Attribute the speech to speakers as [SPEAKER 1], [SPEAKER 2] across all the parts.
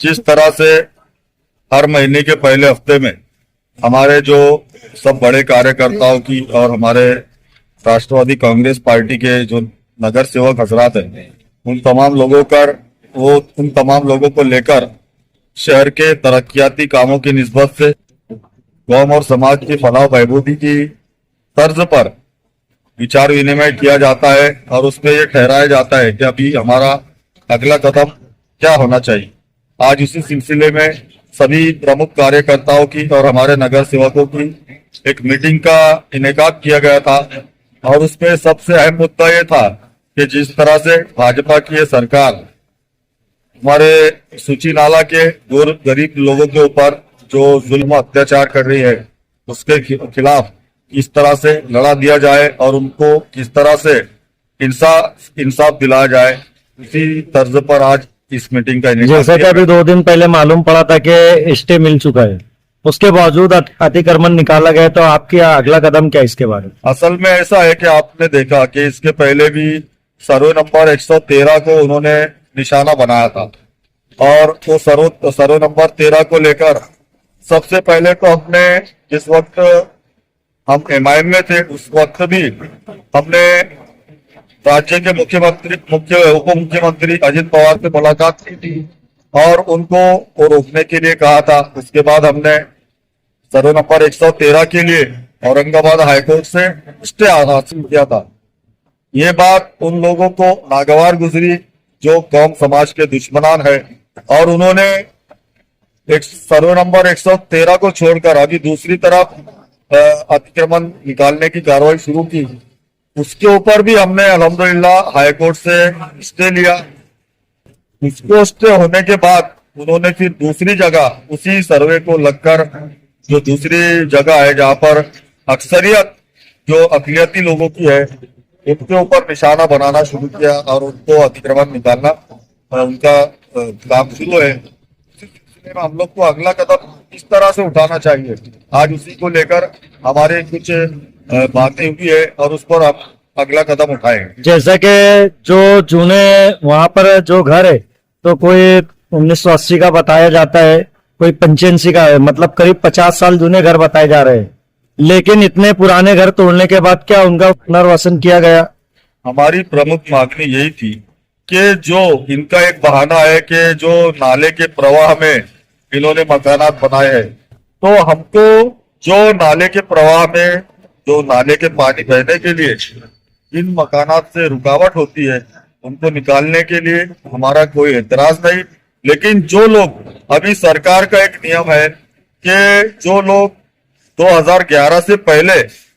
[SPEAKER 1] जिस तरह से हर महीने के पहले हफ्ते में हमारे जो सब बड़े कार्यकर्ताओं की और हमारे राष्ट्रवादी कांग्रेस पार्टी के जो नगर सेवक हजरात हैं उन तमाम लोगों को लेकर शहर के तरक्याती कामों की निस्बत से कौम और समाज की फलाह बहबूदी की तर्ज पर विचार विनिमय किया जाता है और उसमें यह ठहराया जाता है कि अभी हमारा अगला कदम क्या होना चाहिए। आज इसी सिलसिले में सभी प्रमुख कार्यकर्ताओं की और हमारे नगर सेवकों की एक मीटिंग का इनेकाद किया गया था और उसमें सबसे अहम मुद्दा ये था कि जिस तरह से भाजपा की ये सरकार हमारे सूची नाला के गरीब लोगों के ऊपर जो जुल्म अत्याचार कर रही है उसके खिलाफ किस तरह से लड़ा दिया जाए और उनको किस तरह से इंसाफ दिलाया जाए, इसी तर्ज पर आज इस मीटिंग का
[SPEAKER 2] जैसा कि अभी 2 दिन पहले मालूम पड़ा था कि स्टे मिल चुका है, उसके बावजूद अतिक्रमण निकाला गया, तो आपकी अगला कदम क्या इसके बारे में?
[SPEAKER 1] असल में ऐसा है कि आपने देखा कि इसके पहले भी सर्वे नंबर 113 को उन्होंने निशाना बनाया था और वो सर्वे नंबर 13 को लेकर सबसे पहले तो हमने जिस वक्त हम एमआईएम में थे उस वक्त भी हमने राज्य के उप मुख्यमंत्री अजित पवार से मुलाकात की थी और उनको वो रोकने के लिए कहा था। उसके बाद हमने सर्वे नंबर 113 के लिए औरंगाबाद हाईकोर्ट से स्टे हासिल किया था। ये बात उन लोगों को नागवार गुजरी जो कौम समाज के दुश्मनान है और उन्होंने एक सर्वे नंबर 113 को छोड़कर अभी दूसरी तरफ अतिक्रमण निकालने की कार्रवाई शुरू की। उसके ऊपर भी हमने अल्हम्दुलिल्लाह हाईकोर्ट से स्टे लिया। उसको स्टे होने के बाद उन्होंने फिर दूसरी जगह उसी सर्वे को लगकर जो दूसरी जगह है जहां पर अक्सरियत जो अकलियती लोगों की है उनके ऊपर निशाना बनाना शुरू किया और उनको अतिक्रमण निकालना उनका काम शुरू है। हम लोग को अगला कदम इस तरह से उठाना चाहिए। आज उसी को लेकर हमारे कुछ बातें हुई है और उस पर आप अगला कदम उठाएंगे।
[SPEAKER 2] जैसा कि जो जूने वहां पर जो घर है तो कोई 1980 का बताया जाता है, कोई 85 का है, मतलब करीब 50 साल जूने घर बताए जा रहे हैं, लेकिन इतने पुराने घर तोड़ने के बाद क्या उनका पुनर्वासन किया गया?
[SPEAKER 1] हमारी प्रमुख मांगनी यही थी कि जो इनका एक बहाना है कि जो नाले के प्रवाह में इन्होंने मकानात बनाए हैं, तो हमको जो नाले के प्रवाह में जो नाले के पानी बहने के लिए इन मकानात से रुकावट होती है उनको निकालने के लिए हमारा कोई एतराज नहीं। लेकिन जो लोग अभी सरकार का एक नियम है कि जो लोग 2011 से पहले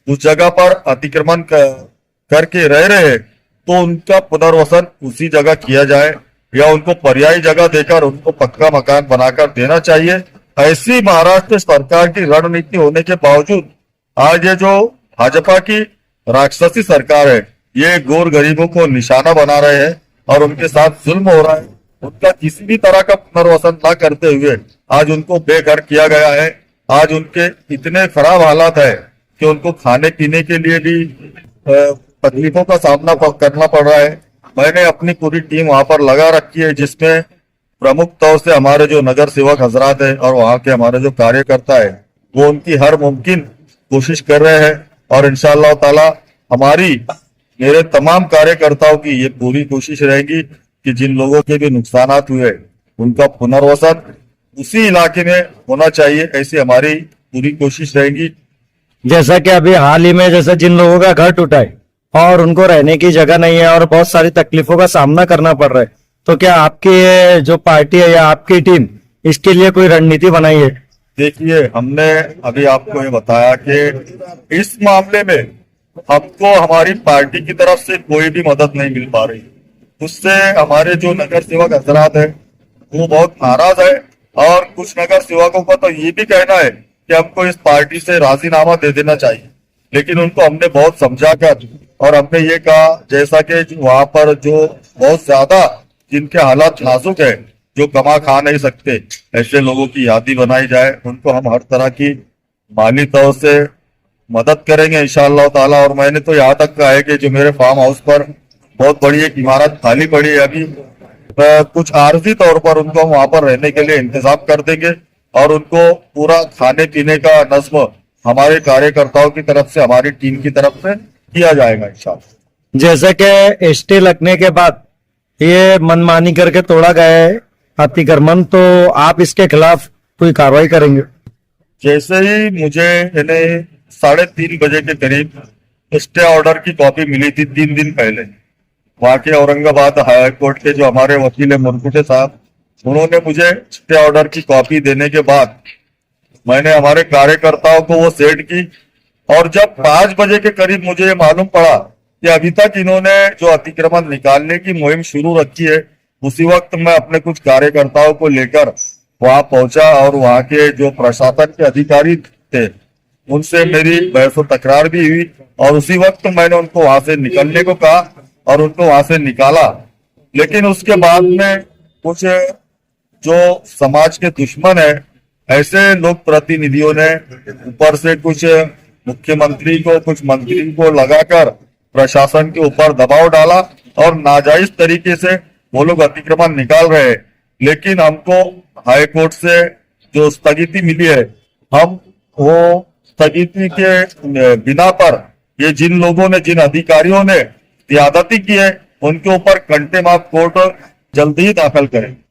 [SPEAKER 1] उस जगह पर अतिक्रमण करके रह रहे हैं तो उनका पुनर्वसन उसी जगह किया जाए या उनको पर्यायी जगह देकर उनको पक्का मकान बनाकर देना चाहिए। ऐसी महाराष्ट्र सरकार की रणनीति होने के बावजूद आज ये जो भाजपा की राक्षसी सरकार है ये गोर गरीबों को निशाना बना रहे हैं और उनके साथ जुल्म हो रहा है। उनका किसी भी तरह का पुनर्वसन न करते हुए आज उनको बेघर किया गया है। आज उनके इतने खराब हालात है कि उनको खाने पीने के लिए भी तकलीफों का सामना करना पड़ रहा है। मैंने अपनी पूरी टीम वहां पर लगा रखी है जिसमें प्रमुख तौर से हमारे जो नगर सेवक हजरात है और वहां के हमारे जो कार्यकर्ता है वो उनकी हर मुमकिन कोशिश कर रहे हैं और इंशाअल्लाह ताला मेरे तमाम कार्यकर्ताओं की ये पूरी कोशिश रहेगी कि जिन लोगों के भी नुकसानात हुए उनका पुनर्वसन उसी इलाके में होना चाहिए, ऐसी हमारी पूरी कोशिश रहेगी।
[SPEAKER 2] जैसा कि अभी हाल ही में जैसे जिन लोगों का घर टूटा है और उनको रहने की जगह नहीं है और बहुत सारी तकलीफों का सामना करना पड़ रहा है, तो क्या आपकी जो पार्टी है या आपकी टीम इसके लिए कोई रणनीति बनाई है?
[SPEAKER 1] देखिए, हमने अभी आपको ये बताया कि इस मामले में हमको हमारी पार्टी की तरफ से कोई भी मदद नहीं मिल पा रही। उससे हमारे जो नगर सेवक हजरात है वो बहुत नाराज है और कुछ नगर सेवकों का तो ये भी कहना है कि हमको इस पार्टी से राजीनामा दे देना चाहिए। लेकिन उनको हमने बहुत समझाकर और हमने ये कहा जैसा कि वहां पर जो बहुत ज्यादा जिनके हालात नाजुक है, जो कमा खा नहीं सकते, ऐसे लोगों की यादी बनाई जाए। उनको हम हर तरह की माली तौर से मदद करेंगे इंशाअल्लाह ताला। और मैंने तो यहाँ तक कहा है कि जो मेरे फार्म हाउस पर बहुत बड़ी एक इमारत खाली पड़ी है अभी, कुछ आर्जी तौर पर उनको हम वहां पर रहने के लिए इंतजाम कर देंगे और उनको पूरा खाने पीने का नज्म हमारे कार्यकर्ताओं की तरफ से, हमारी टीम की तरफ से किया जाएगा इंशाअल्लाह।
[SPEAKER 2] जैसे कि एसटी लगने के बाद ये मनमानी करके तोड़ा गया है अतिक्रमण, तो आप इसके खिलाफ कोई कार्रवाई करेंगे?
[SPEAKER 1] जैसे ही मुझे इन्हें 3:30 बजे के करीब स्टे ऑर्डर की कॉपी मिली थी 3 दिन पहले, वहां के औरंगाबाद हाई कोर्ट के जो हमारे वकील है मुरकुटे साहब, उन्होंने मुझे स्टे ऑर्डर की कॉपी देने के बाद मैंने हमारे कार्यकर्ताओं को वो सेट की। और जब 5 बजे के करीब मुझे ये मालूम पड़ा कि अभी तक इन्होंने जो अतिक्रमण निकालने की मुहिम शुरू रखी है, उसी वक्त मैं अपने कुछ कार्यकर्ताओं को लेकर वहां पहुंचा और वहां के जो प्रशासन के अधिकारी थे उनसे मेरी बहस और तकरार भी हुई। और उसी वक्त मैंने उनको वहां से निकलने को कहा और उनको वहां से निकाला। लेकिन उसके बाद में कुछ जो समाज के दुश्मन है, ऐसे लोक प्रतिनिधियों ने ऊपर से कुछ मुख्यमंत्री को, कुछ मंत्री को लगाकर प्रशासन के ऊपर दबाव डाला और नाजायज तरीके से वो लोग अतिक्रमण निकाल रहे हैं। लेकिन हमको हाई कोर्ट से जो स्थगिति मिली है, हम वो स्थगिति के बिना पर ये जिन लोगों ने, जिन अधिकारियों ने ज्यादती की है, उनके ऊपर कंटेम्प्ट ऑफ कोर्ट जल्दी ही दाखिल करें।